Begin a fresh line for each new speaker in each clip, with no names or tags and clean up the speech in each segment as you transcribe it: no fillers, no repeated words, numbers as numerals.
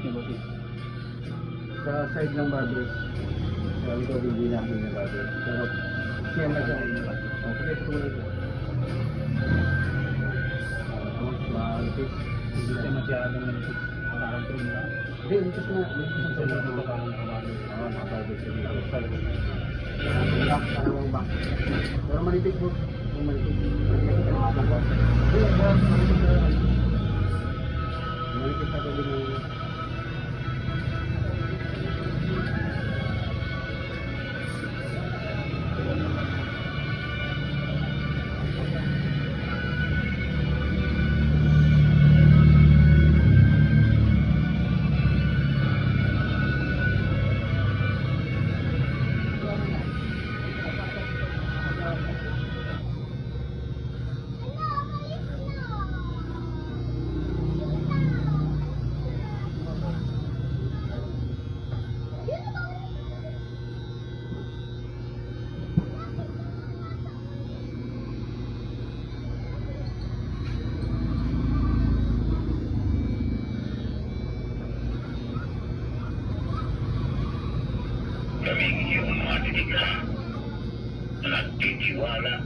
niyo ba?
Sa side ng barbers, sa likod hindi namin na barbers. Pero siya na siya. Okay, tuloy ko. Malipis.
Hindi siya masyadong nalipis. Nakakontrol na.
Hindi, lipas na. Lipas
Sa
na
mga
sa
parang kumali.
Oo, mga barbers sa dito. Back, parang back. Pero malipis po. Yung malipis. Malipis na mga back. Hindi, malipis na. Malipis na pwede mo.
Kaming iyong mga nilikha na nagtitiwala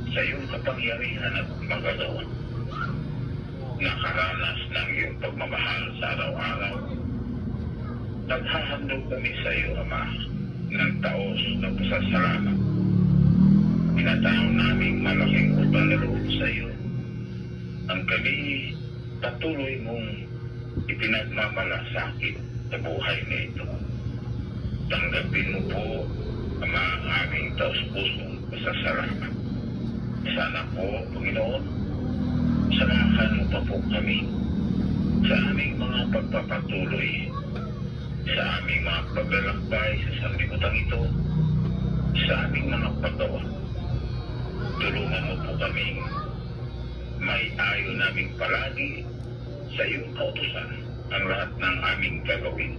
sa iyong kapangyarihan at magagawa. Nakaranas ng iyong pagmamahal sa araw-araw. Naghahandog kami sa iyo, Ama, ng taos na pasasalamat. Pinatao naming malaking utang na loob sa iyo. Ang kami patuloy mong ipinagmamalasakit sa buhay na ito. Tanggapin mo po, Ama, ang aming taos-pusong pasasalamat. Sana po, Panginoon, samahan mo pa po kami sa aming mga pagpapatuloy, sa aming mga paglalakbay sa sanlibutan ito, sa aming mga paggawa. Tulungan mo po kaming may ayo naming palagi sa iyong kautusan ang lahat ng aming gagawin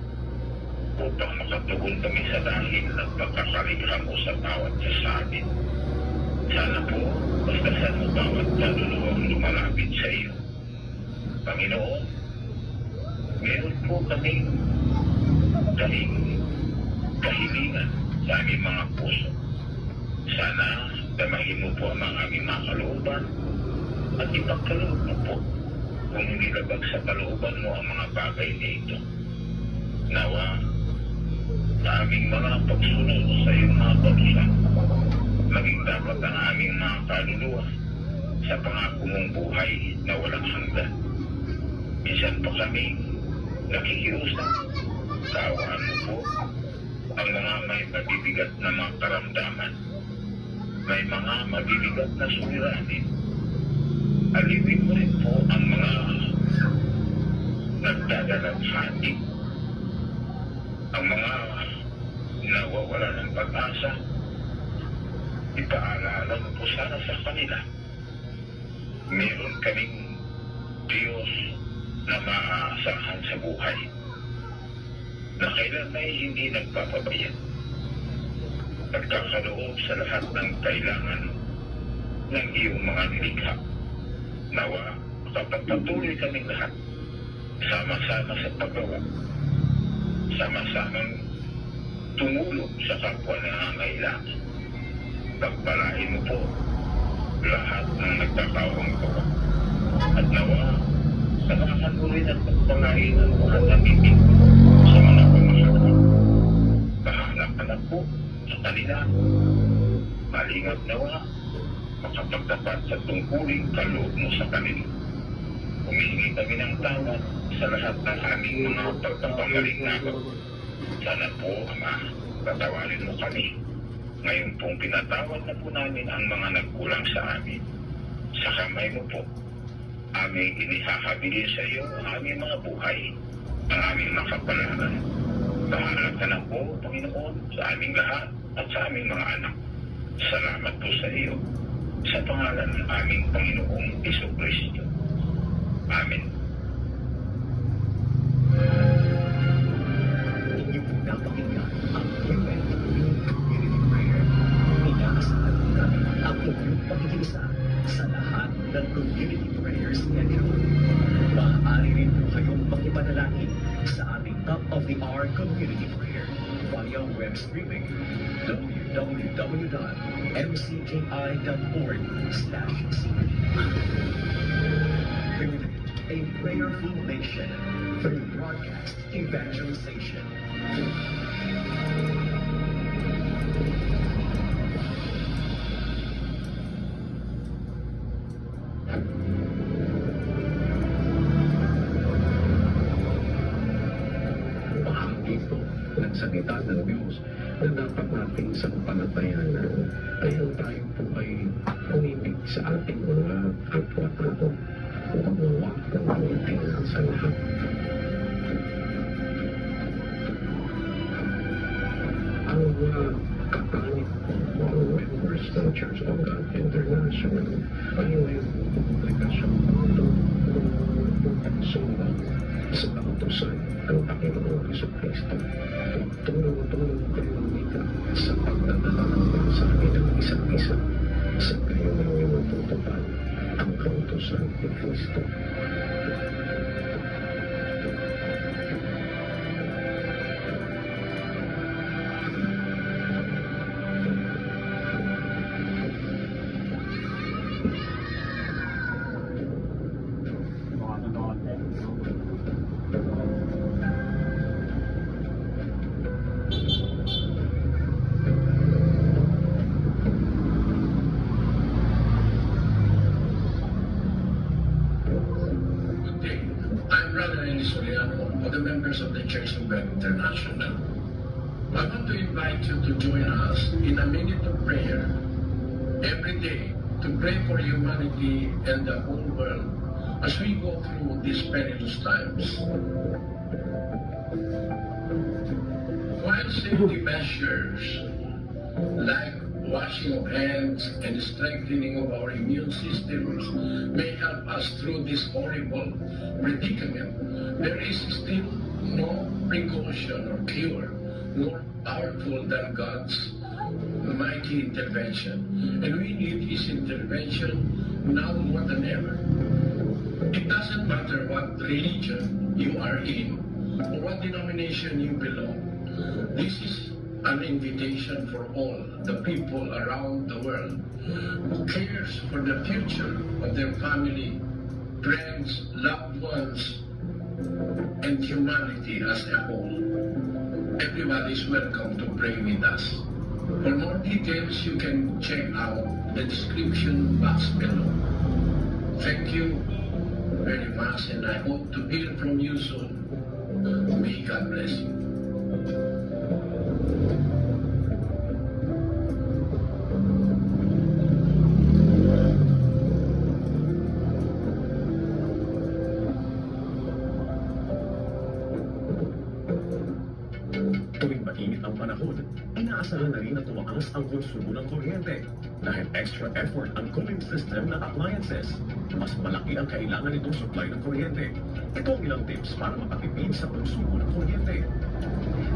upang makatugon kami sa dahil ng pagkakalikha mo sa bawat isa sa amin. Sana po, bastasan mo bawat kaluluwang lumalapit sa iyo. Panginoon, meron po kaming kahilingan sa aming mga puso. Sana damahin mo po ang aming mga kalooban at ipagkaloob mo po kung hindi labag sa kalooban mo ang mga bagay na ito. Nawa, sa aming mga pagsunod sa iyong mga kautusan, maging dapat ang aming mga kaluluwa sa pangako mong buhay na walang hanggan. Minsan pa kami nakikiusap, kaawaan mo po ang mga may mabibigat na mga karamdaman, may mga mabibigat na suliranin. Aliwin mo rin po ang mga nagdadalang hati, ang mga nawawala ng pag-asa. Ipaalala mo po sana sa kanila. Meron kaming Diyos na maaasahan sa buhay, na kailan ay hindi nagpapabayad. Nagkakaloob sa lahat ng kailangan ng iyong mga nilikha. Nawa, makapagpatuloy kaming lahat, sama-sama sa paggawa, sama-samang tumulong sa kapwa na nangangailangan. Pagpalain mo po lahat ng nagkakawang gawa. At nawa, samahan mo rin at pagpalain ang mga namimig sa mga pamahalaan. Bahala ka na po sa kanila. Malingap nawa, makapagtapat sa tungkuling kaloob mo sa kanila. Humihingi kami ng tawad sa lahat ng aming mga pagkakamaling nagawa. Sana po, Ama, patawarin mo kami. Ngayon pong pinatawad na po namin ang mga nagkulang sa amin. Sa kamay mo po, aming inihahabilin sa iyo ang aming mga buhay, ang aming mga kapalaran. Bahala ka na po, Panginoon, sa aming lahat at sa aming mga anak. Salamat po sa iyo, sa pangalan ng aming Panginoong Jesucristo. Amen.
Hindi po napakinggan ang UN Community Prayer. Inaasahan namin ang inyong pakikiisa sa lahat ng community prayers schedule. Maaari rin po kayong makipanalangin sa ating state-of-the-art community prayer via web streaming www.mcki.org/cpd. Building a prayerful nation through broadcast evangelization.
Ito, nagsalita ng Diyos na dapat nating sampalatayanan kaya tayo po ay umibig sa ating mga kapwa-tao o gumawa ng mabuti sa lahat. Ang mga kapanit o members ng Church of God International ay may publikasyon ng sumba sa kautusan ng Panginoong Jesucristo. Tulong-tulong kayo dito sa pagdadala ng mensahe ng isa't isa sa kayo ninyo matutupad ang kautusan ni Kristo.
Mukha ng konti.
Good day. I'm Brother Ennis Soriano of the members of the Church of God International. I want to invite you to join us in a minute of prayer every day to pray for humanity and the whole world as we go through these perilous times. While safety measures like washing of hands and strengthening of our immune systems may help us through this horrible predicament, there is still no precaution or cure more powerful than God's mighty intervention. And we need His intervention now more than ever. It doesn't matter what religion you are in or what denomination you belong. This is an invitation for all the people around the world who cares for the future of their family, friends, loved ones, and humanity as a whole. Everybody is welcome to pray with us. For more details, you can check out the description box below. Thank you very much, and I hope to hear from you soon. May God bless you.
Tuwing mainit ang panahon, inaasahan na rin na tumaas ang konsumo ng kuryente. Dahil extra effort ang cooling system ng appliances, mas malaki ang kailangan nitong supply ng kuryente. Ito ang ilang tips para makatipid sa konsumo ng kuryente.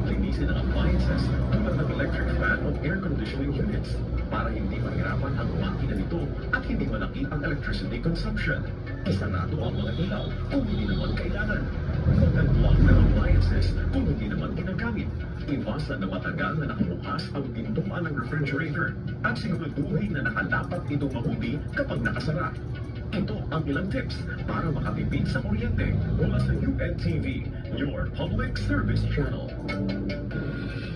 Linisin ang appliances tulad ng electric fan o air conditioning units para hindi mahirapan ang makina nito at hindi malaki ang electricity consumption. Isarado ang mga ilaw kung hindi naman kailangan. Mag-unlock ng appliances kung hindi naman ginagamit. Iwasan na matagal na nakabukas ang pintuan ng refrigerator at siguraduhin na nakadapat itong mabuti kapag nakasara. Ito ang ilang tips para makatipid sa kuryente mula sa UNTV, your public service channel.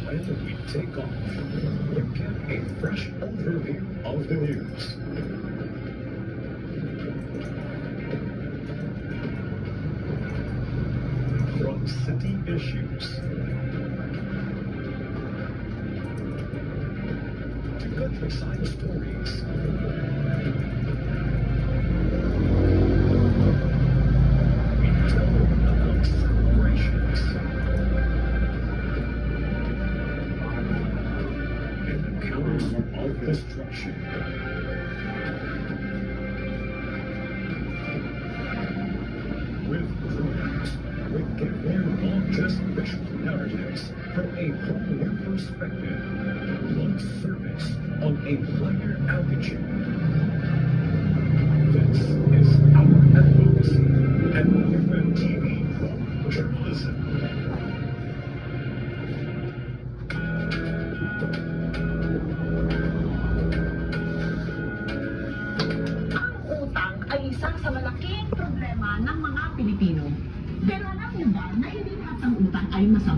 When we take off, you get a fresh overview of the news. From city issues to countryside stories. We tell about celebrations and accounts of destruction. With programs, we give you not just visual narratives from a whole new perspective, one service on a higher altitude. This is our advocacy and UNTV journalism.
ay masama.